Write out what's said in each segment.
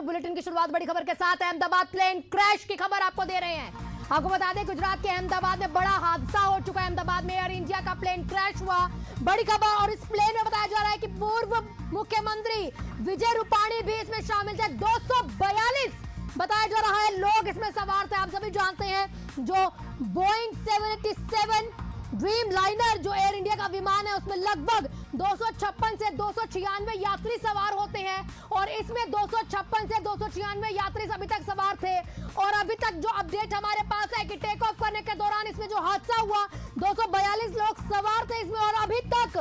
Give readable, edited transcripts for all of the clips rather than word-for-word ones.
Bulletin की शुरुआत बड़ी खबर के साथ अहमदाबाद प्लेन क्रैश की खबर आपको दे रहे हैं। आपको बता दें गुजरात के अहमदाबाद में बड़ा हादसा हो चुका है। अहमदाबाद में एयर इंडिया का प्लेन क्रैश हुआ, बड़ी खबर। और इस प्लेन में बताया जा रहा है कि पूर्व मुख्यमंत्री विजय रूपाणी भी इसमें शामिल थे। 242 बताया जा रहा है लोग इसमें सवार थे। आप सभी जानते हैं जो बोइंग 787 ड्रीम लाइनर जो एयर इंडिया का विमान है उसमें लगभग 256 से 296 यात्री सवार होते हैं और इसमें 256 से 296 यात्री अभी तक सवार थे। और अभी तक जो अपडेट हमारे पास है कि टेक ऑफ करने के दौरान इसमें जो हादसा हुआ 242 लोग सवार थे इसमें और अभी तक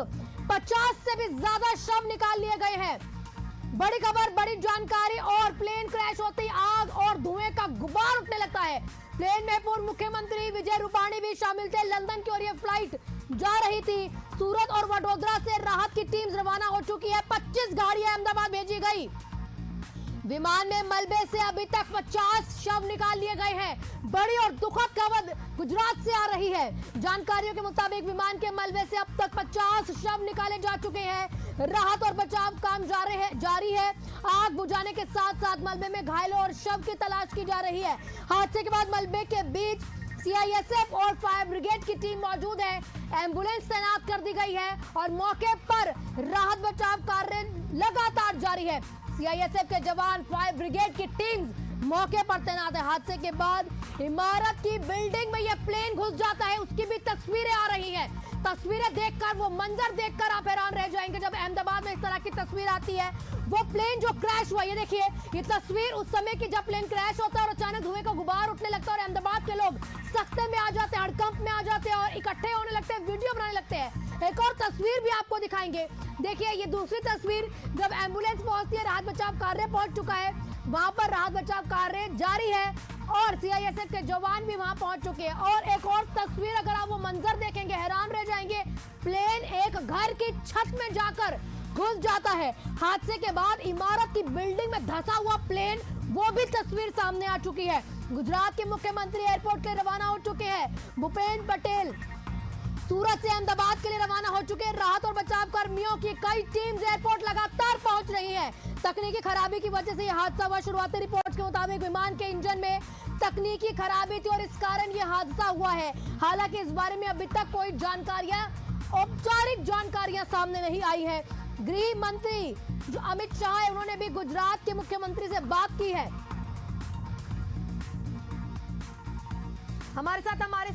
50 से भी ज्यादा शव निकाल लिए गए हैं। बड़ी खबर, बड़ी जानकारी। और प्लेन क्रैश होते ही आग और धुएं का गुबार उठने लगता है। प्लेन में पूर्व मुख्यमंत्री विजय रूपाणी भी शामिल थे। लंदन की ओर ये फ्लाइट जा रही थी। सूरत और वडोदरा से राहत की टीम रवाना हो चुकी है। 25 गाड़ियां अहमदाबाद भेजी गई। विमान में मलबे से अभी तक 50 शव निकाल लिए गए हैं। बड़ी और दुखद खबर गुजरात से आ रही है। जानकारियों के मुताबिक विमान के मलबे से अब तक 50 शव निकाले जा चुके हैं। राहत और बचाव काम जारी है। आग बुझाने के साथ साथ मलबे में घायलों और शव की तलाश की जा रही है। हादसे के बाद मलबे के बीच सीआईएसएफ और फायर ब्रिगेड की टीम मौजूद है। एम्बुलेंस तैनात कर दी गई है और मौके पर राहत बचाव कार्य लगातार जारी है। सीआईएसएफ के जवान, फायर ब्रिगेड की टीम्स मौके पर तैनात है। हादसे के बाद इमारत की बिल्डिंग में यह प्लेन घुस जाता है, उसकी भी तस्वीरें आ रही हैं। तस्वीरें देखकर, वो मंजर देखकर आप हैरान रह जाएंगे। जब अहमदाबाद में इस तरह की तस्वीर आती है, वो प्लेन जो क्रैश हुआ, ये देखिए, ये तस्वीर उस समय की जब प्लेन क्रैश होता है और अचानक धुएं का गुबार उठने लगता है और अहमदाबाद के लोग सख्ते में आ जाते हैं, हड़कंप में आ जाते हैं और इकट्ठे होने लगते हैं, वीडियो बनाने लगते हैं। एक और तस्वीर भी आपको दिखाएंगे। देखिए ये दूसरी तस्वीर, जब एम्बुलेंस पहुंचती है, राहत बचाव कार्य पहुंच चुका है, वहां पर राहत बचाव कार्य जारी है और सीआईएसएफ के जवान भी वहां पहुंच चुके हैं। और एक और तस्वीर, अगर आप वो मंजर देखेंगे हैरान रह जाएंगे। प्लेन एक घर की छत में जाकर घुस जाता है। हादसे के बाद इमारत की बिल्डिंग में धंसा हुआ प्लेन, वो भी तस्वीर सामने आ चुकी है। गुजरात के मुख्यमंत्री एयरपोर्ट के रवाना हो चुके हैं। भूपेंद्र पटेल सूरत से अहमदाबाद के लिए रवाना हो चुके हैं। राहत और बचाव कर्मियों की कई टीम्स एयरपोर्ट लगातार पहुंच रही हैं। तकनीकी खराबी की वजह से यह हादसा हुआ। शुरुआती रिपोर्ट के मुताबिक विमान के इंजन में तकनीकी खराबी थी और इस कारण यह हादसा हुआ है। हालांकि इस बारे में अभी तक कोई औपचारिक जानकारियां सामने नहीं आई है। गृह मंत्री जो अमित शाह है, उन्होंने भी गुजरात के मुख्यमंत्री से बात की है। हमारे साथ हमारे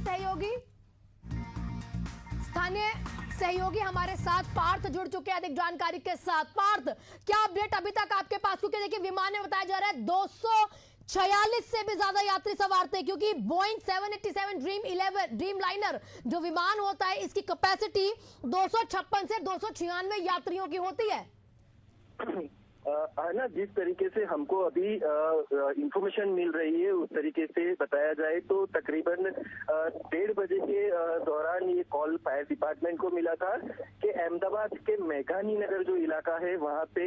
स्थानीय सहयोगी हमारे साथ पार्थ जुड़ चुके हैं अधिक जानकारी के साथ। पार्थ, क्या अपडेट अभी तक आपके पास? क्योंकि देखिए विमान में बताया जा रहा है 246 से भी ज्यादा यात्री सवार थे, क्योंकि बोइंग 787 ड्रीम लाइनर जो विमान होता है, इसकी कैपेसिटी 256 से 296 यात्रियों की होती है। ना, जिस तरीके से हमको अभी इंफॉर्मेशन मिल रही है उस तरीके से बताया जाए तो तकरीबन 1:30 बजे के दौरान ये कॉल फायर डिपार्टमेंट को मिला था कि अहमदाबाद के मेघानी नगर जो इलाका है वहाँ पे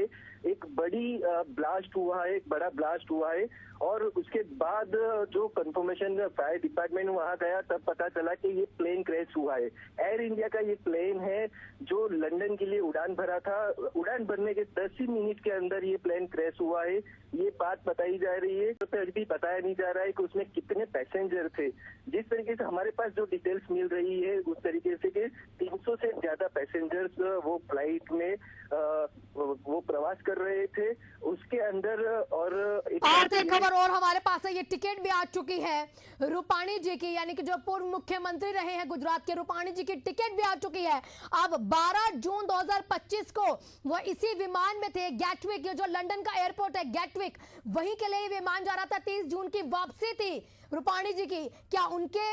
एक बड़ी ब्लास्ट हुआ है, एक बड़ा ब्लास्ट हुआ है। और उसके बाद जो कंफर्मेशन फायर डिपार्टमेंट वहां गया तब पता चला कि ये प्लेन क्रैश हुआ है। एयर इंडिया का ये प्लेन है जो लंदन के लिए उड़ान भरा था। उड़ान भरने के 10 ही मिनट के अंदर ये प्लेन क्रैश हुआ है, ये बात बताई जा रही है। तो अभी बताया नहीं जा रहा है कि उसमें कितने पैसेंजर थे। जिस तरीके से हमारे पास जो डिटेल्स मिल रही है उस तरीके से कि 300 से ज्यादा पैसेंजर्स वो फ्लाइट में वो प्रवास कर रहे थे उसके अंदर। और एक खबर और हमारे पास है, ये टिकट भी आ चुकी है रूपाणी जी की, यानी कि जो पूर्व मुख्यमंत्री रहे हैं गुजरात के, रूपाणी जी की टिकट भी आ चुकी है। अब 12 जून 2025 को वो इसी विमान में थे। गैटविक, जो लंदन का एयरपोर्ट है गैटविक, वहीं के लिए विमान जा रहा था। 30 जून की वापसी थी रूपाणी जी की। क्या उनके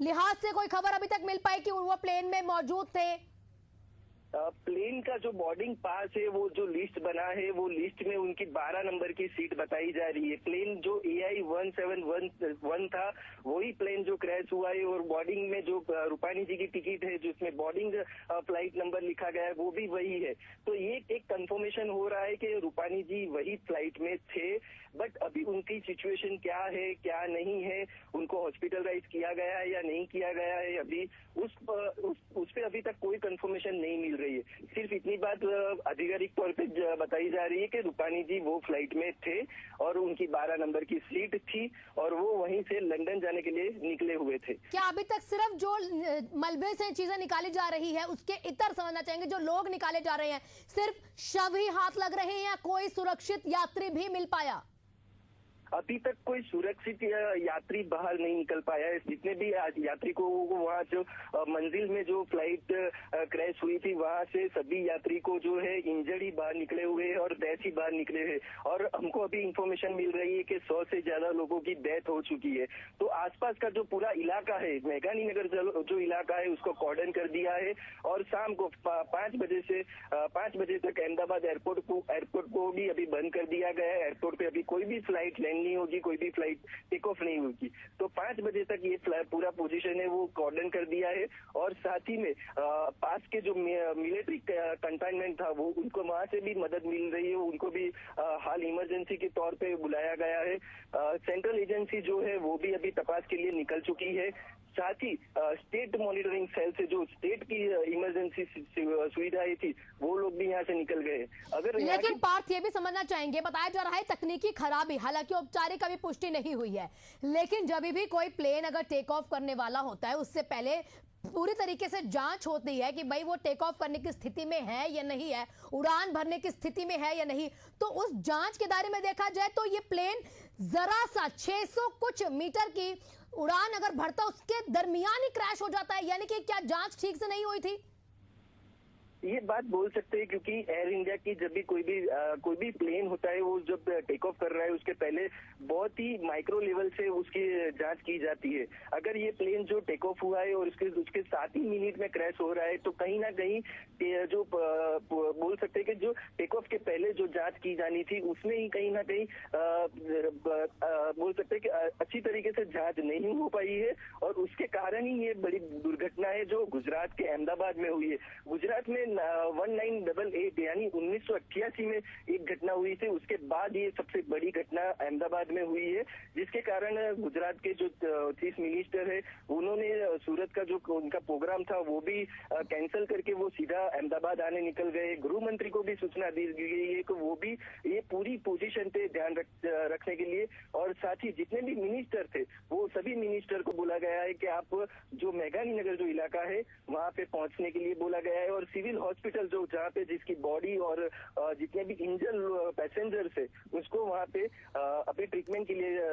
लिहाज से कोई खबर अभी तक मिल पाई कि वो प्लेन में मौजूद थे? प्लेन का जो बोर्डिंग पास है, वो जो लिस्ट बना है, वो लिस्ट में उनकी 12 नंबर की सीट बताई जा रही है। प्लेन जो AI 1711 था वही प्लेन जो क्रैश हुआ है और बोर्डिंग में जो रूपाणी जी की टिकट है जिसमें बोर्डिंग फ्लाइट नंबर लिखा गया है वो भी वही है। तो ये एक कंफर्मेशन हो रहा है कि रूपाणी जी वही फ्लाइट में थे। बट अभी अभी उनकी सिचुएशन क्या है क्या नहीं है, उनको हॉस्पिटलाइज किया गया है या नहीं किया गया है, अभी उस पे अभी तक कोई कंफर्मेशन नहीं मिल रही है। सिर्फ इतनी बात आधिकारिक तौर पे बताई जा रही है कि रूपानी जी वो फ्लाइट में थे और उनकी 12 नंबर की सीट थी और वो वहीं से लंदन जाने के लिए निकले हुए थे। क्या अभी तक सिर्फ जो मलबे से चीजें निकाली जा रही है उसके इतर समझना चाहेंगे, जो लोग निकाले जा रहे हैं सिर्फ शव ही हाथ लग रहे हैं या कोई सुरक्षित यात्री भी मिल पाया? अभी तक कोई सुरक्षित यात्री बाहर नहीं निकल पाया है। जितने भी यात्री को वहाँ जो मंजिल में जो फ्लाइट क्रैश हुई थी वहाँ से सभी यात्री को जो है इंजर्ड ही बाहर निकले हुए हैं और डेथ ही बाहर निकले हैं। और हमको अभी इंफॉर्मेशन मिल रही है कि 100 से ज्यादा लोगों की डेथ हो चुकी है। तो आसपास का जो पूरा इलाका है, मेघानी नगर जो इलाका है उसको कॉर्डन कर दिया है और शाम को 5 बजे तक अहमदाबाद एयरपोर्ट को भी अभी बंद कर दिया गया है। एयरपोर्ट पे अभी कोई भी फ्लाइट लैंड नहीं होगी, कोई भी फ्लाइट टेक ऑफ नहीं होगी। तो 5 बजे तक ये पूरा पोजीशन है वो कॉर्डन कर दिया है और साथ ही में पास के जो मिलिट्री कंटाइनमेंट था वो उनको वहां से भी मदद मिल रही है, उनको भी हाल इमरजेंसी के तौर पे बुलाया गया है। सेंट्रल एजेंसी जो है वो भी अभी तपास के लिए निकल चुकी है। साथ ही स्टेट मॉनिटरिंग सेल से जो स्टेट की इमरजेंसी सुविधाएं थी वो लोग भी यहाँ से निकल गए। अगर लेकिन पार्थ ये भी समझना चाहेंगे, बताया जा रहा है तकनीकी खराबी, हालांकि औपचारिक अभी पुष्टि नहीं हुई है, लेकिन जब भी कोई प्लेन अगर टेक ऑफ करने वाला होता है उससे पहले पूरी तरीके से जांच होती है कि भाई वो टेक ऑफ करने की स्थिति में है या नहीं है, उड़ान भरने की स्थिति में है या नहीं। तो उस जांच के दायरे में देखा जाए तो ये प्लेन जरा सा 600 कुछ मीटर की उड़ान अगर भरता उसके दरमियान ही क्रैश हो जाता है, यानी कि क्या जांच ठीक से नहीं हुई थी? ये बात बोल सकते हैं क्योंकि एयर इंडिया की जब भी कोई भी प्लेन होता है वो जब टेक ऑफ कर रहा है उसके पहले बहुत ही माइक्रो लेवल से उसकी जांच की जाती है। अगर ये प्लेन जो टेक ऑफ हुआ है और उसके 7 ही मिनट में क्रैश हो रहा है तो कहीं ना कहीं जो बोल सकते हैं कि जो टेक ऑफ के पहले जो जांच की जानी थी उसमें ही कहीं ना कहीं बोल सकते हैं कि अच्छी तरीके से जांच नहीं हो पाई है और उसके कारण ही ये बड़ी दुर्घटना है जो गुजरात के अहमदाबाद में हुई है। गुजरात में 1988 यानी 1988 में एक घटना हुई थी, उसके बाद ये सबसे बड़ी घटना अहमदाबाद में हुई है, जिसके कारण गुजरात के जो चीफ मिनिस्टर है उन्होंने सूरत का जो उनका प्रोग्राम था वो भी कैंसिल करके वो सीधा अहमदाबाद आने निकल गए। गृह मंत्री को भी सूचना दी गई है कि वो भी ये पूरी पोजीशन पे ध्यान रखने के लिए और साथ ही जितने भी मिनिस्टर थे वो सभी मिनिस्टर को बोला गया है कि आप जो मेघानी नगर जो इलाका है वहाँ पे पहुंचने के लिए बोला गया है और सिविल हॉस्पिटल जो जहाँ पे जिसकी बॉडी और जितने भी इंजर्ड पैसेंजर्स है उसको वहाँ पे अभी ट्रीटमेंट के लिए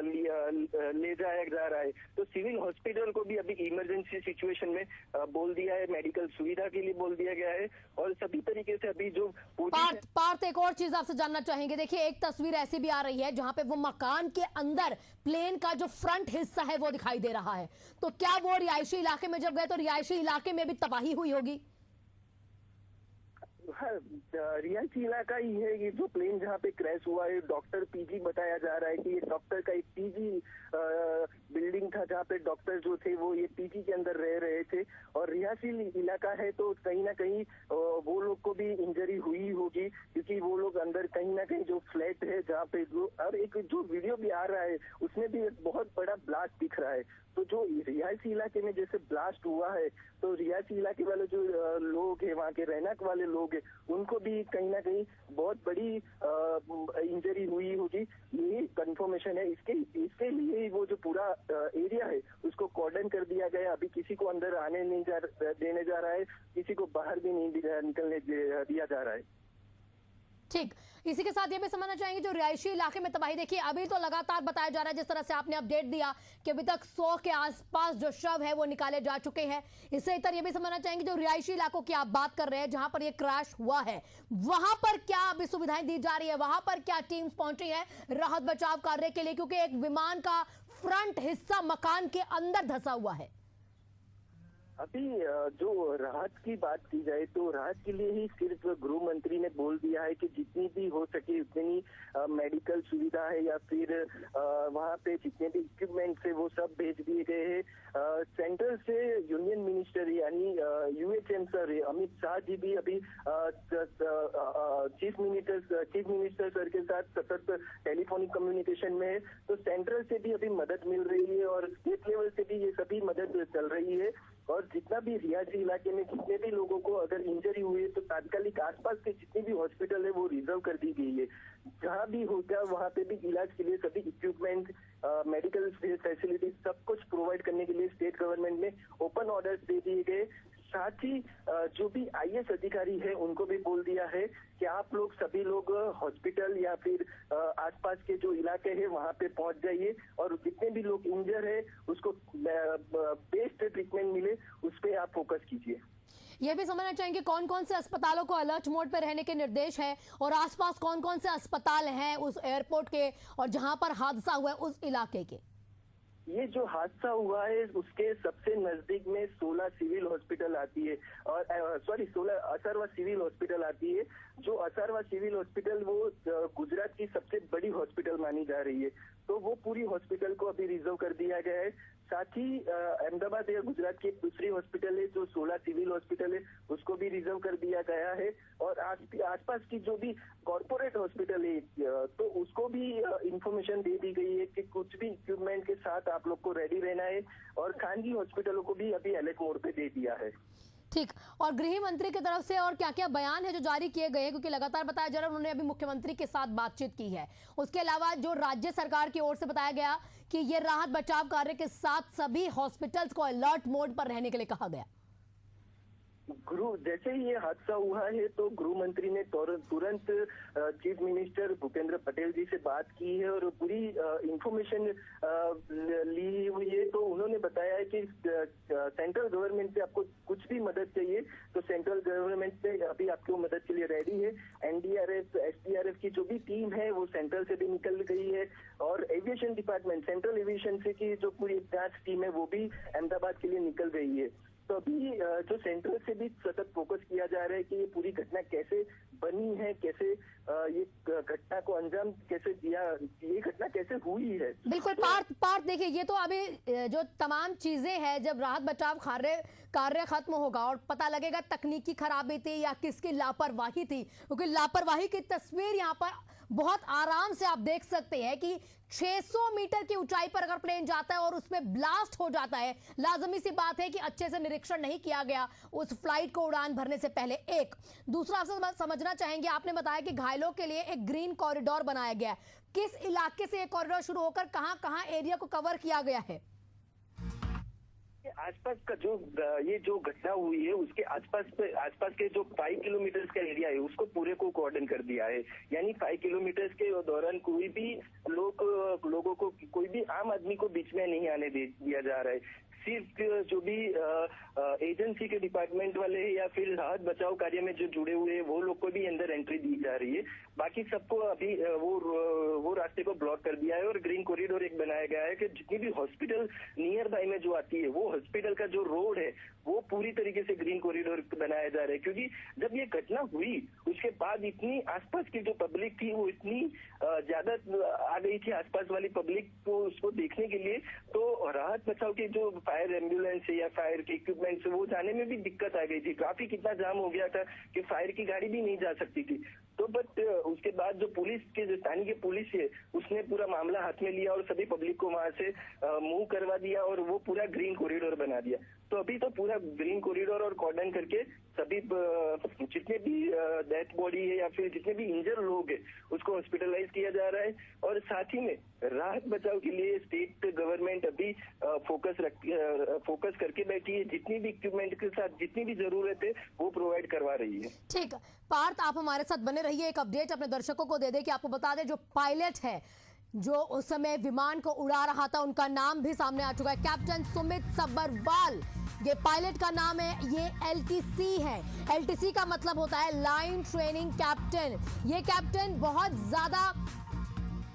ले जाया जा रहा है। तो सिविल हॉस्पिटल को भी अभी इमरजेंसी सिचुएशन में बोल दिया है, मेडिकल सुविधा के लिए बोल दिया गया है और सभी तरीके से अभी जो पार्थ एक और चीज आपसे जानना चाहेंगे। देखिए एक तस्वीर ऐसी भी आ रही है जहां पे वो मकान के अंदर प्लेन का जो फ्रंट हिस्सा है वो दिखाई दे रहा है, तो क्या वो रिहायशी इलाके में जब गए तो रिहायशी इलाके में भी तबाही हुई होगी? हाँ, रिहायशी इलाका ही है ये जो प्लेन जहाँ पे क्रैश हुआ है। डॉक्टर पीजी बताया जा रहा है कि ये डॉक्टर का एक पीजी बिल्डिंग था जहाँ पे डॉक्टर जो थे वो ये पीजी के अंदर रह रहे थे और रिहायशी इलाका है तो कहीं ना कहीं वो लोग को भी इंजरी हुई होगी क्योंकि वो लोग अंदर कहीं ना कहीं जो फ्लैट है जहाँ पे और एक जो वीडियो भी आ रहा है उसमें भी एक बहुत बड़ा ब्लास्ट दिख रहा है। तो जो रिहायशी इलाके में जैसे ब्लास्ट हुआ है तो रिहायशी इलाके वाले जो लोग हैं वहाँ के रहने वाले लोग हैं उनको भी कहीं ना कहीं बहुत बड़ी इंजरी हुई होगी, ये कंफर्मेशन है। इसके लिए वो जो पूरा एरिया है उसको कॉर्डन कर दिया गया। अभी किसी को अंदर आने नहीं देने जा रहा है, किसी को बाहर भी नहीं निकलने दिया जा रहा है। ठीक, इसी के साथ ये भी समझना चाहेंगे जो रिहायशी इलाके में तबाही, देखिए अभी तो लगातार बताया जा रहा है जिस तरह से आपने अपडेट दिया कि अभी तक 100 के आसपास जो शव है वो निकाले जा चुके हैं। इससे इतर ये भी समझना चाहेंगे जो रिहायशी इलाकों की आप बात कर रहे हैं जहां पर ये क्रैश हुआ है वहां पर क्या अभी सुविधाएं दी जा रही है, वहां पर क्या टीम्स पहुंची है राहत बचाव कार्य के लिए, क्योंकि एक विमान का फ्रंट हिस्सा मकान के अंदर धंसा हुआ है। अभी जो राहत की बात की जाए तो राहत के लिए ही सिर्फ गृह मंत्री ने बोल दिया है कि जितनी भी हो सके उतनी मेडिकल सुविधा है या फिर वहाँ पे जितने भी इक्विपमेंट्स है वो सब भेज दिए गए हैं। सेंट्रल से यूनियन मिनिस्टर यानी यूएचएम सर अमित शाह जी भी अभी चीफ मिनिस्टर सर के साथ सतत टेलीफोनिक कम्युनिकेशन में है। तो सेंट्रल से भी अभी मदद मिल रही है और स्टेट लेवल से भी ये सभी मदद चल रही है। और जितना भी रियासी इलाके में जितने भी लोगों को अगर इंजरी हुई है तो तात्कालिक आसपास के जितने भी हॉस्पिटल है वो रिजर्व कर दी गई है। जहां भी होगा वहां पे भी इलाज के लिए सभी इक्विपमेंट, मेडिकल फैसिलिटीज सब कुछ प्रोवाइड करने के लिए स्टेट गवर्नमेंट ने ओपन ऑर्डर्स दे दिए गए। साथ ही जो भी आईएएस अधिकारी है उनको भी बोल दिया है कि आप लोग सभी लोग हॉस्पिटल या फिर आसपास के जो इलाके हैं वहां पे पहुंच जाइए और जितने भी लोग इंजर है उसको बेस्ट ट्रीटमेंट मिले उस पर आप फोकस कीजिए। ये भी समझना चाहेंगे कौन कौन से अस्पतालों को अलर्ट मोड पर रहने के निर्देश है और आसपास कौन कौन से अस्पताल हैं उस एयरपोर्ट के और जहां पर हादसा हुआ है उस इलाके के। ये जो हादसा हुआ है उसके सबसे नजदीक में 16 सिविल हॉस्पिटल आती है और 16 असरवा सिविल हॉस्पिटल आती है। जो असरवा सिविल हॉस्पिटल वो गुजरात की सबसे बड़ी हॉस्पिटल मानी जा रही है। तो वो पूरी हॉस्पिटल को अभी रिजर्व कर दिया गया है। साथ ही अहमदाबाद या गुजरात की एक दूसरी हॉस्पिटल है जो 16 सिविल हॉस्पिटल है उसको भी रिजर्व कर दिया गया है। और आसपास की जो भी कॉर्पोरेट हॉस्पिटल है तो उसको भी इंफॉर्मेशन दे दी गई है कि कुछ भी इक्विपमेंट के साथ आप लोग को रेडी रहना है। और खानगी हॉस्पिटलों को भी अभी अलर्ट मोड पे दे दिया है। ठीक, और गृह मंत्री की तरफ से और क्या क्या बयान है जो जारी किए गए हैं, क्योंकि लगातार बताया जा रहा है उन्होंने अभी मुख्यमंत्री के साथ बातचीत की है। उसके अलावा जो राज्य सरकार की ओर से बताया गया कि ये राहत बचाव कार्य के साथ सभी हॉस्पिटल्स को अलर्ट मोड पर रहने के लिए कहा गया। जैसे ही ये हादसा हुआ है तो गृह मंत्री ने तुरंत चीफ मिनिस्टर भूपेंद्र पटेल जी से बात की है और पूरी इंफॉर्मेशन ली हुई है। तो उन्होंने बताया है कि सेंट्रल गवर्नमेंट से आपको कुछ भी मदद चाहिए तो सेंट्रल गवर्नमेंट से अभी आपको मदद के लिए रेडी है। एनडीआरएफ, एसडीआरएफ की जो भी टीम है वो सेंट्रल से भी निकल गई है और एविएशन डिपार्टमेंट, सेंट्रल एविएशन से की जो पूरी जांच टीम है वो भी अहमदाबाद के लिए निकल गई है। तो अभी जो सेंट्रल से भी सतत फोकस किया जा रहा है कि ये पूरी घटना कैसे बनी है, कैसे ये घटना को अंजाम कैसे दिया, ये घटना कैसे हुई है। बिल्कुल पार्थ देखिए, ये तो अभी जो तमाम चीजें हैं जब राहत बचाव कार्य खत्म होगा और पता लगेगा तकनीकी खराबी थी या किसकी लापरवाही थी, क्योंकि लापरवाही की तस्वीर यहाँ पर बहुत आराम से आप देख सकते हैं कि 600 मीटर की ऊंचाई पर अगर प्लेन जाता है और उसमें ब्लास्ट हो जाता है, लाजमी सी बात है कि अच्छे से निरीक्षण नहीं किया गया उस फ्लाइट को उड़ान भरने से पहले। एक दूसरा आपसे समझना चाहेंगे, आपने बताया कि घायलों के लिए एक ग्रीन कॉरिडोर बनाया गया है। किस इलाके से ये कॉरिडोर शुरू होकर कहां एरिया को कवर किया गया है? आसपास का ये जो घटना हुई है उसके आसपास के जो 5 किलोमीटर का एरिया है उसको पूरे को कॉर्डन कर दिया है। यानी 5 किलोमीटर के दौरान कोई भी लोगों को, कोई भी आम आदमी को बीच में नहीं आने दिया जा रहा है। सिर्फ जो भी एजेंसी के डिपार्टमेंट वाले या फिर राहत बचाव कार्य में जो जुड़े हुए हैं वो लोग को भी अंदर एंट्री दी जा रही है। बाकी सबको अभी वो रास्ते को ब्लॉक कर दिया है और ग्रीन कॉरिडोर एक बनाया गया है कि जितनी भी हॉस्पिटल नियर बाय में जो आती है वो हॉस्पिटल का जो रोड है वो पूरी तरीके से ग्रीन कॉरिडोर बनाया जा रहा है। क्योंकि जब ये घटना हुई उसके बाद इतनी आसपास की जो पब्लिक थी वो इतनी ज्यादा आ गई थी आसपास वाली पब्लिक को उसको देखने के लिए। तो राहत बचाव के जो फायर एम्बुलेंस है या फायर के इक्विपमेंट वो जाने में भी दिक्कत आ गई थी। ट्रैफिक इतना जाम हो गया था कि फायर की गाड़ी भी नहीं जा सकती थी। तो बट उसके बाद जो पुलिस के जो स्थानीय पुलिस है उसने पूरा मामला हाथ में लिया और सभी पब्लिक को वहां से मूव करवा दिया और वो पूरा ग्रीन कॉरिडोर बना दिया। तो अभी तो पूरा ग्रीन कॉरिडोर और कॉर्डन करके सभी जितने भी डेथ बॉडी है या फिर जितने भी इंजर लोग है उसको हॉस्पिटलाइज किया जा रहा है। और साथ ही में राहत बचाव के लिए स्टेट गवर्नमेंट अभी फोकस करके बैठी है। जितनी भी इक्विपमेंट के साथ जितनी भी जरूरत है वो प्रोवाइड करवा रही है। ठीक, पार्थ आप हमारे साथ बने रहिए। एक अपडेट अपने दर्शकों को दे दे कि आपको बता दें जो पायलट है जो उस समय विमान को उड़ा रहा था उनका नाम भी सामने आ चुका है, कैप्टन सुमित सब्बरवाल। ये पायलट का नाम है, ये LTC है। LTC का मतलब होता है लाइन ट्रेनिंग कैप्टन। ये कैप्टन बहुत ज्यादा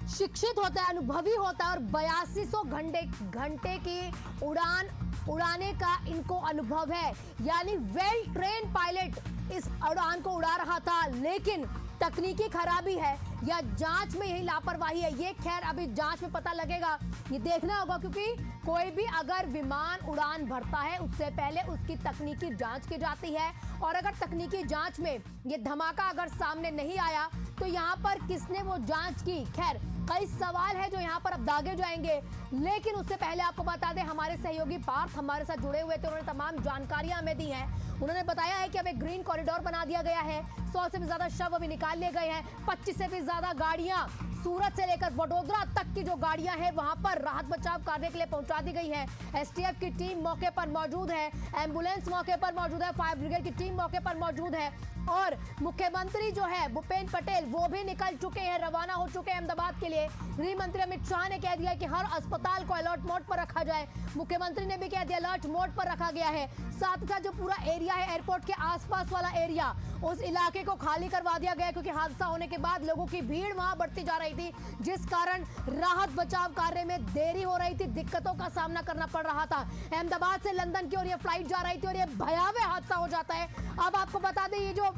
शिक्षित होता है, अनुभवी होता है और 8200 घंटे की उड़ान उड़ाने का इनको अनुभव है, यानी वेल ट्रेन पायलट इस उड़ान को उड़ा रहा था, लेकिन तकनीकी खराबी है या जांच में यही लापरवाही है, ये खैर अभी जांच में पता लगेगा, ये देखना होगा। क्योंकि कोई भी अगर विमान उड़ान भरता है उससे पहले उसकी तकनीकी जांच की जाती है, और अगर तकनीकी जांच में ये धमाका अगर सामने नहीं आया तो यहाँ पर किसने वो जांच की, खैर कई सवाल है जो यहाँ पर अब दागे जाएंगे। लेकिन उससे पहले आपको बता दें, हमारे सहयोगी पार्थ हमारे साथ जुड़े हुए थे, उन्होंने तमाम जानकारियां हमें दी हैं। उन्होंने बताया है कि अब एक ग्रीन कॉरिडोर बना दिया गया है, 100 से भी ज्यादा शव अभी निकाल लिए गए हैं, 25 से भी ज्यादा गाड़ियां सूरत से लेकर वडोदरा तक की जो गाड़ियां हैं वहां पर राहत बचाव करने के लिए पहुंचा दी गई है। एसटीएफ की टीम मौके पर मौजूद है, एम्बुलेंस मौके पर मौजूद है, फायर ब्रिगेड की टीम मौके पर मौजूद है, और मुख्यमंत्री जो है भूपेंद्र पटेल वो भी निकल चुके हैं, रवाना हो चुके हैं अहमदाबाद के लिए। गृह मंत्री अमित शाह ने कह दिया कि हर अस्पताल को अलर्ट मोड पर रखा जाए, मुख्यमंत्री ने भी कह दिया अलर्ट मोड पर रखा गया है। साथ ही साथ जो पूरा एरिया है एयरपोर्ट के आसपास वाला एरिया, उस इलाके को खाली करवा दिया गया, क्योंकि हादसा होने के बाद लोगों की भीड़ वहां बढ़ती जा रही थी, जिस कारण राहत बचाव कार्य में देरी हो रही थी, दिक्कतों का सामना करना पड़ रहा था। अहमदाबाद से लंदन की ओर ये फ्लाइट जा रही थी और ये भयावह हादसा हो जाता है। अब आपको बता दें, ये जो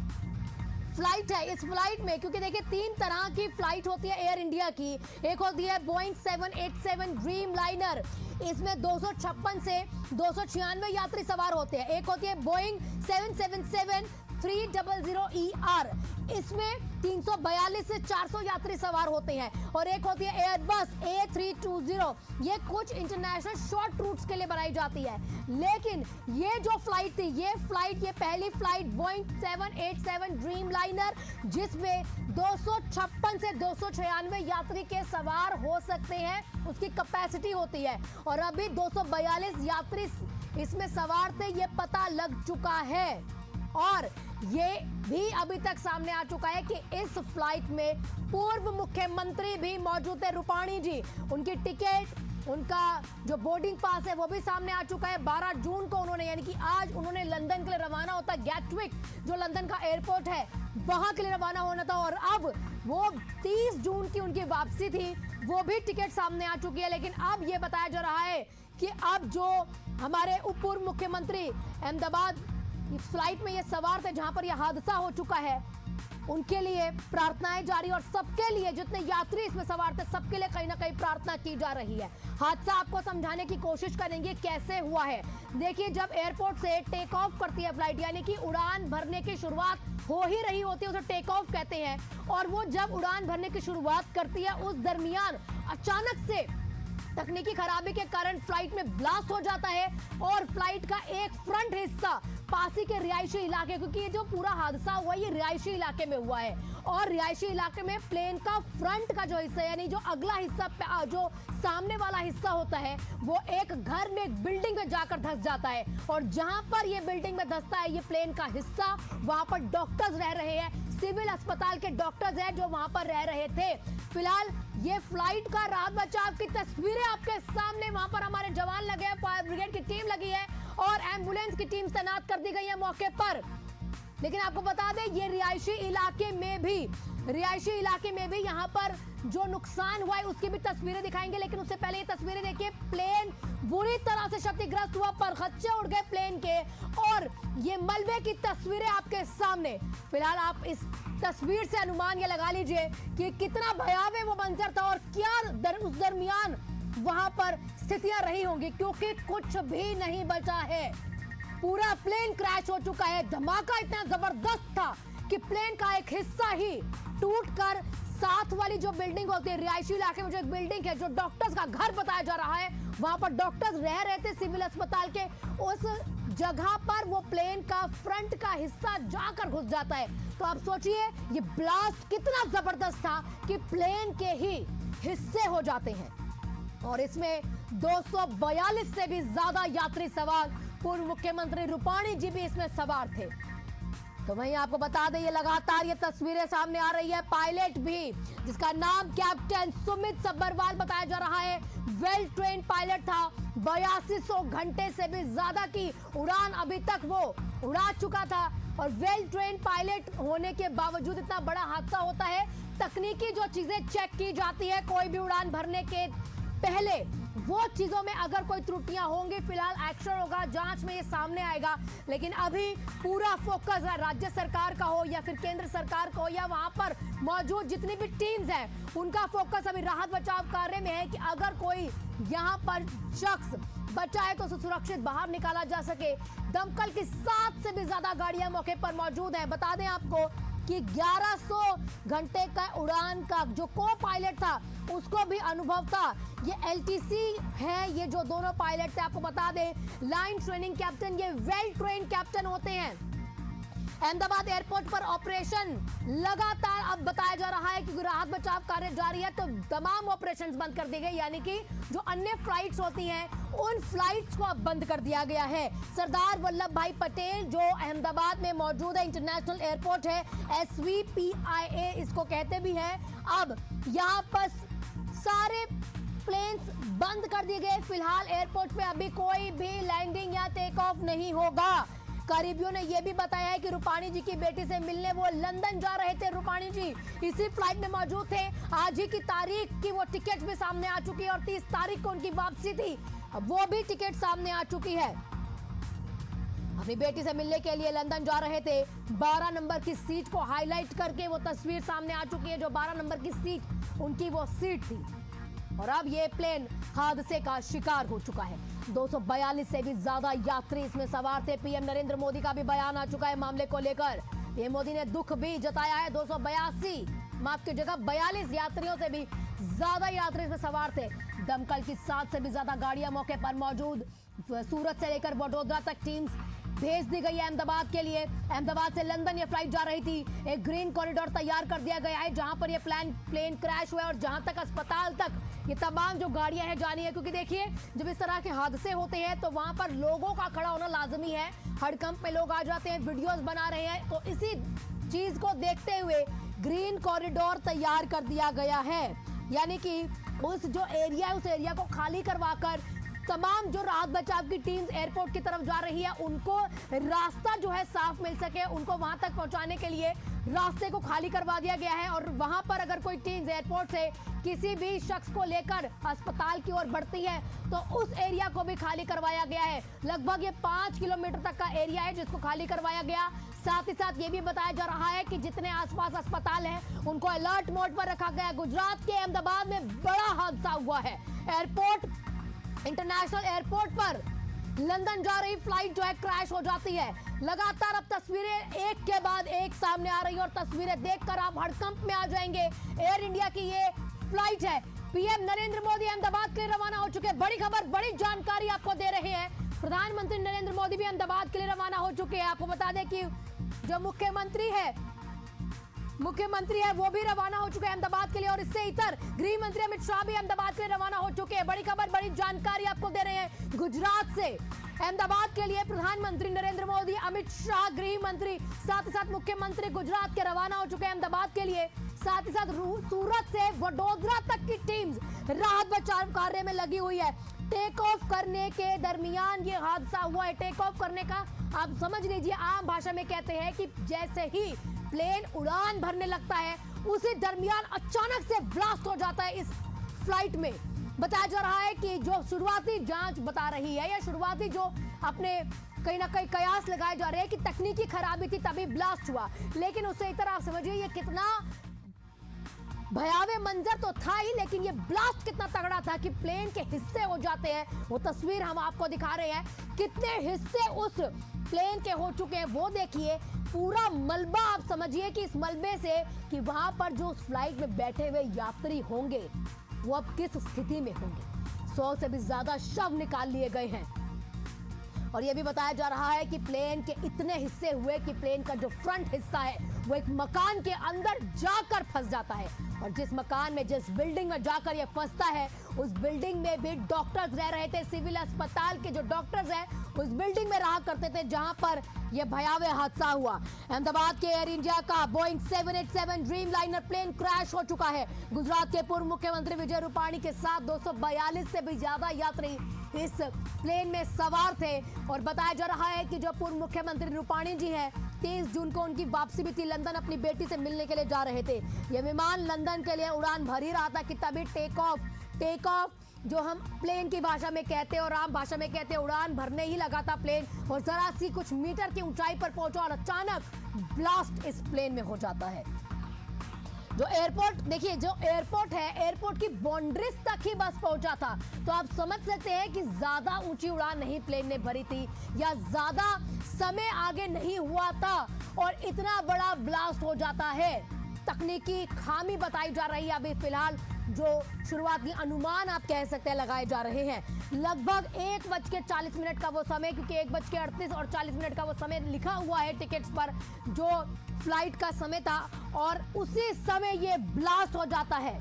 फ्लाइट है, इस फ्लाइट में क्योंकि देखिए 3 तरह की फ्लाइट होती है एयर इंडिया की, एक होती है बोइंग 787 ड्रीम लाइनर, इसमें 256 से 296 यात्री सवार होते हैं। एक होती है बोइंग 777-300ER, इसमें 342 से 400 यात्री सवार होते हैं। और एक होती है एयरबस A320, ये कुछ इंटरनेशनल शॉर्ट रूट्स के लिए बनाई जाती है। लेकिन ये जो फ्लाइट थी, ये पहली फ्लाइट बोइंग 787 ड्रीम लाइनर, जिसमें 256 से 296 यात्री के सवार हो सकते हैं, उसकी कैपेसिटी होती है। और अभी 242 यात्री इसमें सवार थे, ये पता लग चुका है। और ये भी अभी तक सामने आ चुका है कि इस फ्लाइट में पूर्व मुख्यमंत्री भी मौजूद है, रूपाणी जी, उनकी टिकट, उनका जो बोर्डिंग पास है वो भी सामने आ चुका है। 12 जून को उन्होंने, यानी कि आज उन्होंने लंदन के लिए रवाना होता, गैटविक जो लंदन का एयरपोर्ट है वहां के लिए रवाना होना था, और अब वो 30 जून की उनकी वापसी थी, वो भी टिकट सामने आ चुकी है। लेकिन अब ये बताया जा रहा है कि अब जो हमारे उप पूर्व मुख्यमंत्री अहमदाबाद फ्लाइट में ये सवार थे, जहां पर यह हादसा हो चुका है, उनके लिए प्रार्थनाएं जारी, और सबके लिए जितने यात्री इसमें सवार थे सबके लिए कहीं ना कहीं प्रार्थना की जा रही है। हादसा आपको समझाने की कोशिश करेंगे कैसे हुआ है। देखिए, जब एयरपोर्ट से टेक ऑफ करती है फ्लाइट, यानी कि उड़ान भरने की शुरुआत हो ही रही होती है, उसे टेक ऑफ कहते हैं, और वो जब उड़ान भरने की शुरुआत करती है उस दरमियान अचानक से तकनीकी खराबी के कारण फ्लाइट में ब्लास्ट हो जाता है, और फ्लाइट का एक फ्रंट हिस्सा पासी के रिहायशी इलाके, क्योंकि ये जो पूरा हादसा हुआ ये रिहायशी इलाके में हुआ है, और रिहायशी इलाके में प्लेन का फ्रंट का जो हिस्सा, यानी जो अगला हिस्सा, जो सामने वाला हिस्सा होता है, वो एक घर में, एक बिल्डिंग में जाकर धंस जाता है। और जहां पर ये बिल्डिंग में धंसता है ये प्लेन का हिस्सा, वहां पर डॉक्टर्स रह रहे हैं, सिविल अस्पताल के डॉक्टर्स हैं जो वहां पर रह रहे थे। फिलहाल ये फ्लाइट का राहत बचाव की तस्वीरें आपके सामने, वहां पर हमारे जवान लगे हैं, फायर ब्रिगेड की टीम लगी है, और एम्बुलेंस की टीम तैनात कर दी गई है मौके पर। लेकिन आपको बता दें, ये रिहायशी इलाके में भी यहाँ पर जो नुकसान हुआ है उसकी भी तस्वीरें दिखाएंगे। लेकिन उससे पहले ये तस्वीरें देखिए, प्लेन बुरी तरह से क्षतिग्रस्त हुआ, पर खच्चे उड़ गए प्लेन के, और ये मलबे की तस्वीरें आपके सामने। फिलहाल आप इस तस्वीर से अनुमान ये लगा लीजिए कि कितना भयावह वो मंजर था, और क्या उस दरमियान वहां पर स्थितियां रही होंगी, क्योंकि कुछ भी नहीं बचा है, पूरा प्लेन क्रैश हो चुका है। धमाका इतना जबरदस्त था कि प्लेन का एक हिस्सा ही टूटकर साथ वाली जो बिल्डिंग होती है, रिहायशी इलाके में जो एक बिल्डिंग है, जो डॉक्टर्स का घर बताया जा रहा है, वहां पर डॉक्टर्स रह रहे थे सिविल अस्पताल के, उस जगह पर वो प्लेन का फ्रंट का हिस्सा जाकर घुस जाता है। तो आप सोचिए ये ब्लास्ट कितना जबरदस्त था कि प्लेन के ही हिस्से हो जाते हैं, और इसमें 242 से भी ज्यादा यात्री सवार, पूर्व मुख्यमंत्री रूपाणी जी भी इसमें सवार थे। तो वहीं आपको बता दें, ये लगातार ये तस्वीरें सामने आ रही है, पायलट भी जिसका नाम कैप्टन सुमित सब्बरवाल बताया जा रहा है, वेल ट्रेन पायलट था, 8200 घंटे से भी ज्यादा की उड़ान अभी तक वो उड़ा चुका था। और वेल ट्रेन पायलट होने के बावजूद इतना बड़ा हादसा होता है, तकनीकी जो चीजें चेक की जाती है कोई भी उड़ान भरने के पहले वो चीजों में अगर कोई त्रुटियां होंगी, फिलहाल एक्शन होगा, जांच में ये सामने आएगा। लेकिन अभी पूरा फोकस है राज्य सरकार का हो या फिर केंद्र सरकार का हो या वहां पर मौजूद जितनी भी टीम्स हैं, उनका फोकस अभी राहत बचाव कार्य में है कि अगर कोई यहां पर शख्स बचा है तो उसे सुरक्षित बाहर निकाला जा सके। दमकल की 7 से भी ज्यादा गाड़ियां मौके पर मौजूद हैं। बता दें आपको कि 1100 घंटे का उड़ान का जो को पायलट था उसको भी अनुभव था। ये एलटीसी है, ये जो दोनों पायलट थे, आपको बता दें लाइन ट्रेनिंग कैप्टन, ये वेल ट्रेन कैप्टन होते हैं। अहमदाबाद एयरपोर्ट पर ऑपरेशन लगातार अब बताया जा रहा है कि राहत बचाव कार्य जारी है, तो तमाम ऑपरेशंस बंद कर दिए गए, यानी कि जो अन्य फ्लाइट्स होती हैं उन फ्लाइट्स को अब बंद कर दिया गया है। सरदार वल्लभ भाई पटेल जो अहमदाबाद में मौजूद है, इंटरनेशनल एयरपोर्ट है, SVPIA इसको कहते भी हैं। अब यहाँ पर सारे प्लेन्स बंद कर दिए गए। फिलहाल एयरपोर्ट पे अभी कोई भी लैंडिंग या टेक ऑफ नहीं होगा। करीबियों ने यह भी बताया है कि रूपाणी जी की बेटी से मिलने वो लंदन जा रहे थे। रूपाणी जी इसी फ्लाइट में मौजूद थे। आज ही की तारीख की वो टिकट भी सामने आ चुकी है और 30 तारीख को उनकी वापसी थी, वो भी टिकट सामने आ चुकी है। अपनी बेटी से मिलने के लिए लंदन जा रहे थे। 12 नंबर की सीट को हाईलाइट करके वो तस्वीर सामने आ चुकी है। जो 12 नंबर की सीट उनकी वो सीट थी और अब ये प्लेन हादसे का शिकार हो चुका है। 242 से भी ज्यादा यात्री इसमें सवार थे। पीएम नरेंद्र मोदी का भी बयान आ चुका है मामले को लेकर। पीएम मोदी ने दुख भी जताया है। 42 यात्रियों से भी ज्यादा यात्री इसमें सवार थे। दमकल की 7 से भी ज्यादा गाड़ियां मौके पर मौजूद। सूरत से लेकर वडोदरा तक टीम्स भेज दी गई है अहमदाबाद के लिए। अहमदाबाद से लंदन ये फ्लाइट जा रही थी। एक ग्रीन कॉरिडोर तैयार कर दिया गया है जहां पर ये प्लेन क्रैश हुआ है और जहां तक अस्पताल तक ये तमाम जो गाड़ियां हैं जानी है, क्योंकि देखिए जब इस तरह के हादसे होते हैं तो वहां पर लोगों का खड़ा होना लाजमी है। हड़कंप पे लोग आ जाते हैं, वीडियोस बना रहे हैं, तो इसी चीज को देखते हुए ग्रीन कॉरिडोर तैयार कर दिया गया है। यानी कि उस जो एरिया है उस एरिया को खाली करवाकर तमाम जो राहत बचाव की टीम्स एयरपोर्ट की तरफ जा रही है उनको रास्ता जो है साफ मिल सके, उनको वहां तक पहुंचाने के लिए रास्ते को खाली करवा दिया गया है। और वहां पर अगर कोई टीम्स एयरपोर्ट से किसी भी शख्स को लेकर अस्पताल की ओर बढ़ती है तो उस एरिया को भी खाली करवाया गया है। लगभग ये 5 किलोमीटर तक का एरिया है जिसको खाली करवाया गया। साथ ही साथ ये भी बताया जा रहा है कि जितने आसपास अस्पताल हैं उनको अलर्ट मोड पर रखा गया। गुजरात के अहमदाबाद में बड़ा हादसा हुआ है। इंटरनेशनल एयरपोर्ट पर लंदन जा रही फ्लाइट जो है क्रैश हो जाती है। लगातार अब तस्वीरें एक के बाद एक सामने आ रही है और तस्वीरें देखकर आप हड़कंप में आ जाएंगे। एयर इंडिया की ये फ्लाइट है। पीएम नरेंद्र मोदी अहमदाबाद के लिए रवाना हो चुके हैं। बड़ी खबर, बड़ी जानकारी आपको दे रहे हैं। प्रधानमंत्री नरेंद्र मोदी भी अहमदाबाद के लिए रवाना हो चुके हैं। आपको बता दें कि जो मुख्यमंत्री है वो भी रवाना हो चुके हैं अहमदाबाद के लिए और इससे इतर गृह मंत्री अमित शाह भी अहमदाबाद के लिए रवाना हो चुके हैं। बड़ी खबर, बड़ी जानकारी आपको दे रहे हैं गुजरात से। अहमदाबाद के लिए प्रधानमंत्री नरेंद्र मोदी, अमित शाह गृह मंत्री, साथ ही साथ मुख्यमंत्री गुजरात के रवाना हो चुके हैं अहमदाबाद के लिए। साथ ही साथ सूरत से वडोदरा तक की टीम्स राहत बचाव कार्य में लगी हुई है। टेक ऑफ करने के दरमियान ये हादसा हुआ है। टेक ऑफ करने का आप समझ लीजिए, आम भाषा में कहते हैं कि जैसे ही प्लेन उड़ान भरने लगता है उसी दरमियान अचानक से ब्लास्ट हो जाता है इस फ्लाइट में। बताया जा रहा है कि जो शुरुआती जांच बता रही है या शुरुआती जो अपने कहीं ना कहीं कयास लगाए जा रहे हैं कि तकनीकी खराबी थी तभी ब्लास्ट हुआ, लेकिन उससे इतर आप समझिए ये कितना भयावह मंजर तो था ही, लेकिन ये ब्लास्ट कितना तगड़ा था कि प्लेन के हिस्से हो जाते हैं। वो तस्वीर हम आपको दिखा रहे हैं, कितने हिस्से उस प्लेन के हो चुके हैं वो देखिए। पूरा मलबा आप समझिए कि इस मलबे से कि वहां पर जो उस फ्लाइट में बैठे हुए यात्री होंगे वो अब किस स्थिति में होंगे। 100 से भी ज्यादा शव निकाल लिए गए हैं और यह भी बताया जा रहा है कि प्लेन के इतने हिस्से हुए कि प्लेन का जो फ्रंट हिस्सा है वो एक मकान के अंदर जाकर फंस जाता है और जिस मकान में, जिस बिल्डिंग में जाकर ये फंसता है उस बिल्डिंग में भी डॉक्टर्स रह रहे थे। सिविल अस्पताल के जो डॉक्टर्स हैं उस बिल्डिंग में रहा करते थे जहां पर यह भयावह हादसा हुआ। अहमदाबाद के एयर इंडिया का Boeing 787 dreamliner plane crash हो चुका है। गुजरात के पूर्व मुख्यमंत्री विजय रूपाणी के साथ 242 से भी ज्यादा यात्री इस प्लेन में सवार थे और बताया जा रहा है कि जो पूर्व मुख्यमंत्री रूपाणी जी हैं 23 जून को उनकी वापसी भी थी। लंदन अपनी बेटी से मिलने के लिए जा रहे थे। यह विमान लंदन के लिए उड़ान भर ही रहा था कि तभी टेक ऑफ टेक ऑफ जो हम प्लेन की भाषा में कहते हैं और आम भाषा में कहते हैं, उड़ान भरने ही लगा था प्लेन और जरा सी कुछ मीटर की ऊंचाई पर पहुंचा और अचानक ब्लास्ट इस प्लेन में हो जाता है। जो एयरपोर्ट देखिए, जो एयरपोर्ट है, एयरपोर्ट की बाउंड्रीज तक ही बस पहुंचा था, तो आप समझ सकते हैं कि ज्यादा ऊंची उड़ान नहीं प्लेन ने भरी थी या ज्यादा समय आगे नहीं हुआ था और इतना बड़ा ब्लास्ट हो जाता है। तकनीकी खामी बताई जा रही है अभी फिलहाल, जो शुरुआती अनुमान आप कह सकते हैं लगाए जा रहे हैं। लगभग 1:40 का वो समय, क्योंकि 1:38 और 40 मिनट का वो समय लिखा हुआ है टिकट्स पर, जो फ्लाइट का समय था, और उसी समय ये ब्लास्ट हो जाता है।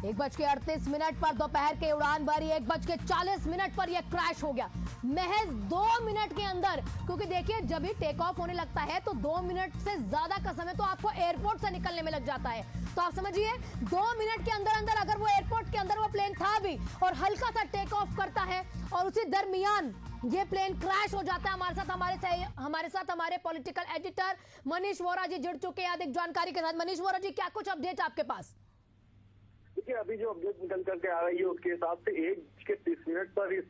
1:38 पर दोपहर के उड़ान भरी, 1:40 पर यह क्रैश हो गया महज 2 मिनट के अंदर। क्योंकि देखिए, जब भी टेक ऑफ होने लगता है तो 2 मिनट से ज्यादा का समय तो आपको एयरपोर्ट से निकलने में लग जाता है। तो आप समझिए 2 मिनट के अंदर अंदर अगर वो एयरपोर्ट के अंदर वो प्लेन था भी और हल्का सा टेक ऑफ करता है और उसी दरमियान ये प्लेन क्रैश हो जाता है। हमारे साथ हमारे पॉलिटिकल एडिटर मनीष वोरा जी जुड़ चुके हैं अधिक जानकारी के साथ। मनीष वोरा जी, क्या कुछ अपडेट आपके पास? देखिए, अभी जो अपडेट निकल करके आ रही है उसके हिसाब से 1:30 पर इस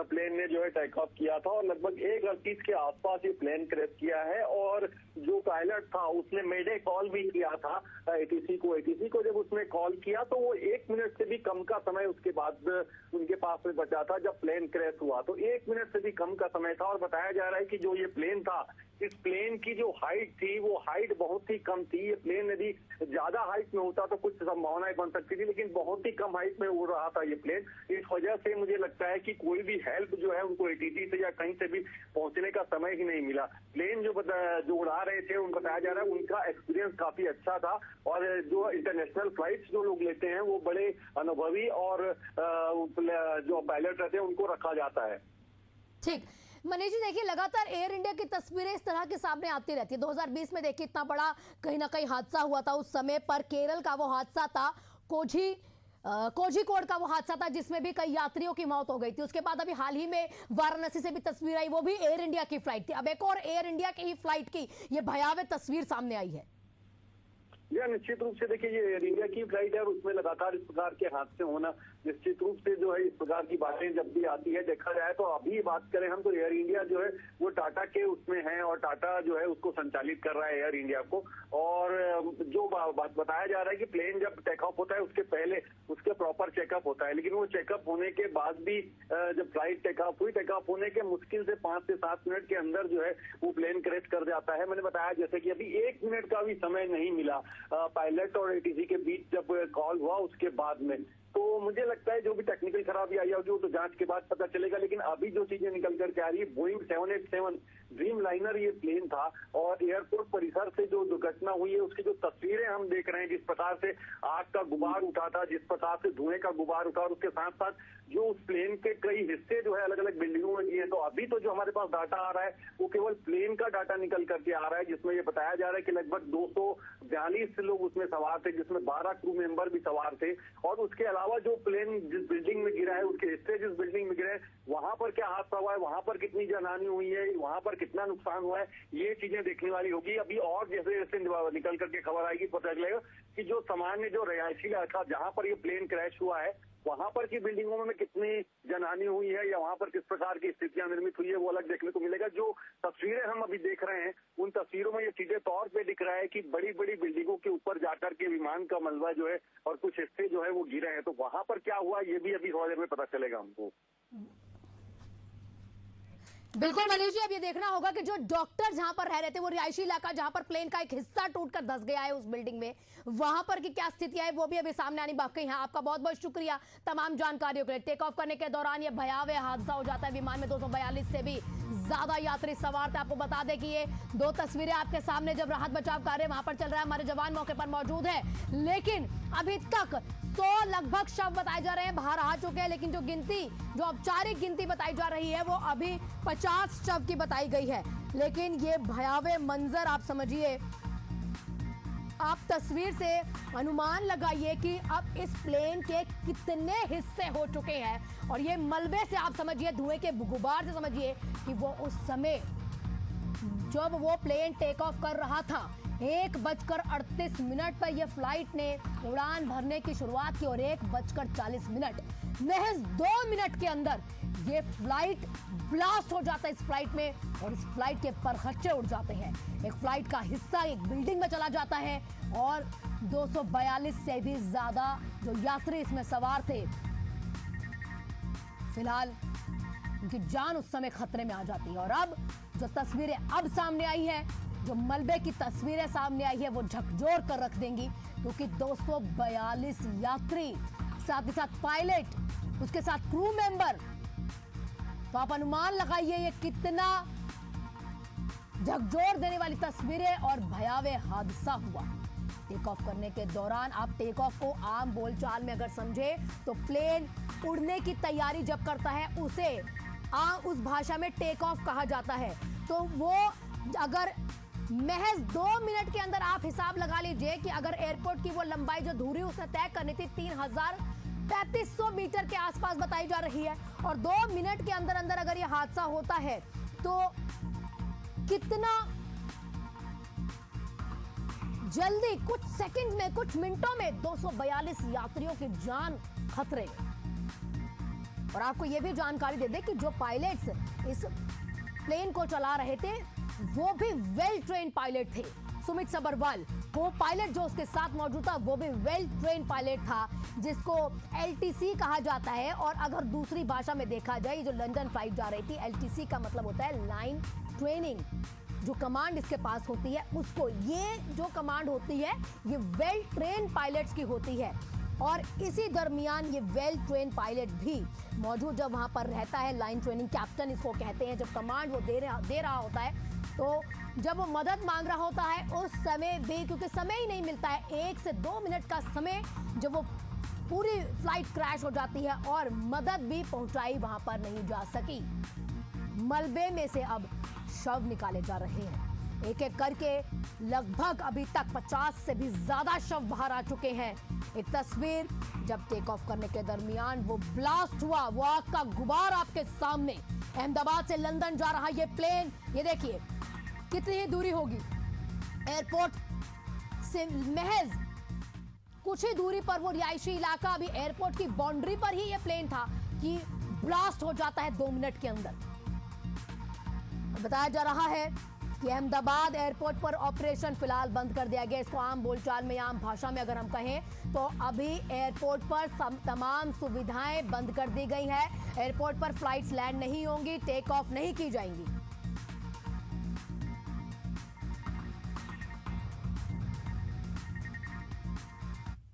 प्लेन ने जो है टेक ऑफ किया था और लगभग 1:38 के आसपास ये प्लेन क्रैश किया है। और जो पायलट था उसने मेडे कॉल भी किया था एटीसी को जब उसने कॉल किया तो वो 1 मिनट से भी कम का समय उसके बाद उनके पास में बचा था जब प्लेन क्रैश हुआ। तो 1 मिनट से भी कम का समय था और बताया जा रहा है कि जो ये प्लेन था, इस प्लेन की जो हाइट थी वो हाइट बहुत ही कम थी। ये प्लेन यदि ज्यादा हाइट में होता तो कुछ संभावनाएं बन सकती थी, लेकिन बहुत ही कम हाइट में उड़ रहा था ये प्लेन। इस वजह से मुझे लगता है कि कोई भी हेल्प जो है उनको एटीसी से या कहीं से भी पहुंचने का समय ही नहीं मिला। प्लेन जो उड़ा रहे थे उन बताया जा रहा है उनका एक्सपीरियंस काफी अच्छा था और जो इंटरनेशनल फ्लाइट्स जो लोग लेते हैं वो बड़े अनुभवी और जो पायलट रहते हैं उनको रखा जाता है। ठीक मनीष जी, देखिए लगातार एयर इंडिया की तस्वीरें इस तरह के सामने आती रहती है। 2020 में देखिए इतना बड़ा कहीं ना कहीं हादसा हुआ था, उस समय पर केरल का वो हादसा था, कोझिकोड का वो हादसा था जिसमें भी कई यात्रियों की मौत हो गई थी। उसके बाद अभी हाल ही में वाराणसी से भी तस्वीर आई, वो भी एयर इंडिया की फ्लाइट थी। अब एक और एयर इंडिया की ही फ्लाइट की ये भयावह तस्वीर सामने आई है। यह निश्चित रूप से देखिए, ये एयर इंडिया की फ्लाइट है और उसमें लगातार इस प्रकार के हादसे होना निश्चित रूप से जो है इस प्रकार की बातें जब भी आती है देखा जाए तो अभी बात करें हम तो एयर इंडिया जो है वो टाटा के उसमें है और टाटा जो है उसको संचालित कर रहा है एयर इंडिया को। और जो बात बताया जा रहा है कि प्लेन जब टेक ऑफ होता है उसके पहले उसके प्रॉपर चेकअप होता है, लेकिन वो चेकअप होने के बाद भी जब फ्लाइट टेक ऑफ हुई, टेक ऑफ होने के मुश्किल से 5 से 7 मिनट के अंदर जो है वो प्लेन क्रैश कर जाता है। मैंने बताया जैसे कि अभी 1 मिनट का भी समय नहीं मिला पायलट और एटीसी के बीच जब कॉल हुआ उसके बाद में। तो मुझे लगता है जो भी टेक्निकल खराबी आई होगी वो तो जांच के बाद पता चलेगा, लेकिन अभी जो चीजें निकल करके आ रही है, बोइंग 787 ड्रीम लाइनर ये प्लेन था और एयरपोर्ट परिसर से जो दुर्घटना हुई है उसकी जो तस्वीरें हम देख रहे हैं, जिस प्रकार से आग का गुबार उठा था, जिस प्रकार से धुएं का गुबार उठा और उसके साथ साथ जो उस प्लेन के कई हिस्से जो है अलग अलग बिल्डिंगों में दिए। तो अभी तो जो हमारे पास डाटा आ रहा है वो केवल प्लेन का डाटा निकल करके आ रहा है, जिसमें ये बताया जा रहा है कि लगभग 242 लोग उसमें सवार थे, जिसमें 12 क्रू मेंबर भी सवार थे। और उसके अलावा जो प्लेन जिस बिल्डिंग में गिरा है उसके हिस्से जिस बिल्डिंग में गिरे हैं वहां पर क्या हादसा हुआ है, वहां पर कितनी जानहानि हुई है, वहां पर कितना नुकसान हुआ है, ये चीजें देखने वाली होगी। अभी और जैसे जैसे निकल करके खबर आएगी पता चलेगा कि जो सामान्य जो रिहायशी इलाका जहां पर ये प्लेन क्रैश हुआ है वहां पर की बिल्डिंगों में कितनी जानहानि हुई है या वहां पर किस प्रकार की स्थितियां निर्मित हुई है वो अलग देखने को मिलेगा। जो तस्वीरें हम अभी देख रहे हैं उन तस्वीरों में ये सीधे तौर पे दिख रहा है कि बड़ी बड़ी बिल्डिंगों के ऊपर जाकर के विमान का मलबा जो है और कुछ हिस्से जो है वो गिरे हैं। तो वहां पर क्या हुआ ये भी अभी थोड़ी देर में पता चलेगा हमको। बिल्कुल मनीष जी, अब ये देखना होगा कि जो डॉक्टर जहां पर रह रहे थे, वो रिहायशी इलाका जहां पर प्लेन का एक हिस्सा टूटकर धंस गया है उस बिल्डिंग में, वहां पर की क्या स्थिति है वो भी अभी सामने आनी बाकी है। आपका बहुत बहुत शुक्रिया तमाम जानकारियों के लिए। टेक ऑफ करने के दौरान ये भयावह हादसा हो जाता है। विमान में 242 से भी ज्यादा यात्री सवार थे। आपको बता दें कि ये 2 तस्वीरें आपके सामने, जब राहत बचाव कार्य वहां पर चल रहा है, हमारे जवान मौके पर मौजूद है, लेकिन अभी तक 100 लगभग शव बताए जा रहे हैं बाहर आ चुके हैं, लेकिन जो गिनती, जो औपचारिक गिनती बताई जा रही है वो अभी 50 शव की बताई गई है। लेकिन ये भयावह मंजर आप समझिए, आप तस्वीर से अनुमान लगाइए कि अब इस प्लेन के कितने हिस्से हो चुके हैं और ये मलबे से आप समझिए, धुएं के गुबार से समझिए कि वो उस समय जब वो प्लेन टेक ऑफ कर रहा था 1:38 पर यह फ्लाइट ने उड़ान भरने की शुरुआत की और 1:40 महज 2 मिनट के अंदर ये फ्लाइट ब्लास्ट हो जाता है इस फ्लाइट में और इस फ्लाइट के परखच्चे उड़ जाते हैं। एक फ्लाइट का हिस्सा एक बिल्डिंग में चला जाता है और 242 से भी ज्यादा जो यात्री इसमें सवार थे, फिलहाल उनकी जान उस समय खतरे में आ जाती है। और अब जो तस्वीरें अब सामने आई है, जो मलबे की तस्वीरें सामने आई है, वो झकझोर कर रख देंगी, क्योंकि 242 यात्री, साथ ही साथ पायलट, उसके साथ क्रू मेंबर, तो आप अनुमान लगाइए ये कितना झकझोर देने वाली तस्वीरें और भयावह हादसा हुआ। टेक ऑफ करने के दौरान, आप टेक ऑफ को आम बोलचाल में अगर समझे तो प्लेन उड़ने की तैयारी जब करता है उसे उस भाषा में टेक ऑफ कहा जाता है। तो वो अगर महज 2 मिनट के अंदर आप हिसाब लगा लीजिए कि अगर एयरपोर्ट की वो लंबाई जो दूरी उसे तय करनी थी 3300 मीटर के आसपास बताई जा रही है, और 2 मिनट के अंदर अंदर अगर ये हादसा होता है तो कितना जल्दी, कुछ सेकंड में, कुछ मिनटों में 242 यात्रियों की जान खतरे में। और आपको यह भी जानकारी दे दें कि जो पायलट्स इस प्लेन को चला रहे थे वो भी वेल ट्रेन पायलट थे। सुमित सबरवाल, वो पायलट जो उसके साथ मौजूद था, वो भी वेल ट्रेन पायलट था, जिसको LTC कहा जाता है। और अगर दूसरी भाषा में देखा जाए, जो लंदन फ्लाइट जा रही थी, LTC का मतलब होता है लाइन ट्रेनिंग। जो कमांड इसके पास होती है उसको, ये जो कमांड होती है ये वेल ट्रेन पायलट्स की होती है। और इसी दरमियान ये वेल ट्रेन पायलट भी मौजूद जब वहां पर रहता है, लाइन ट्रेनिंग कैप्टन इसको कहते हैं, जब कमांड वो दे रहा होता है, तो जब वो मदद मांग रहा होता है उस समय भी, क्योंकि समय ही नहीं मिलता है, 1 से 2 मिनट का समय, जब वो पूरी फ्लाइट क्रैश हो जाती है और मदद भी पहुंचाई वहां पर नहीं जा सकी। मलबे में से अब शव निकाले जा रहे हैं, एक एक करके लगभग अभी तक 50 से भी ज्यादा शव बाहर आ चुके हैं। एक तस्वीर जब टेक ऑफ करने के दरमियान वो ब्लास्ट हुआ, वो आग का गुबार आपके सामने। अहमदाबाद से लंदन जा रहा ये प्लेन, ये देखिए कितनी ही दूरी होगी, एयरपोर्ट से महज कुछ ही दूरी पर वो रिहायशी इलाका, अभी एयरपोर्ट की बाउंड्री पर ही ये प्लेन था कि ब्लास्ट हो जाता है 2 मिनट के अंदर। बताया जा रहा है कि अहमदाबाद एयरपोर्ट पर ऑपरेशन फिलहाल बंद कर दिया गया। इसको आम बोलचाल में, आम भाषा में अगर हम कहें तो अभी एयरपोर्ट पर तमाम सुविधाएं बंद कर दी गई है। एयरपोर्ट पर फ्लाइट्स लैंड नहीं होंगी, टेक ऑफ नहीं की जाएंगी।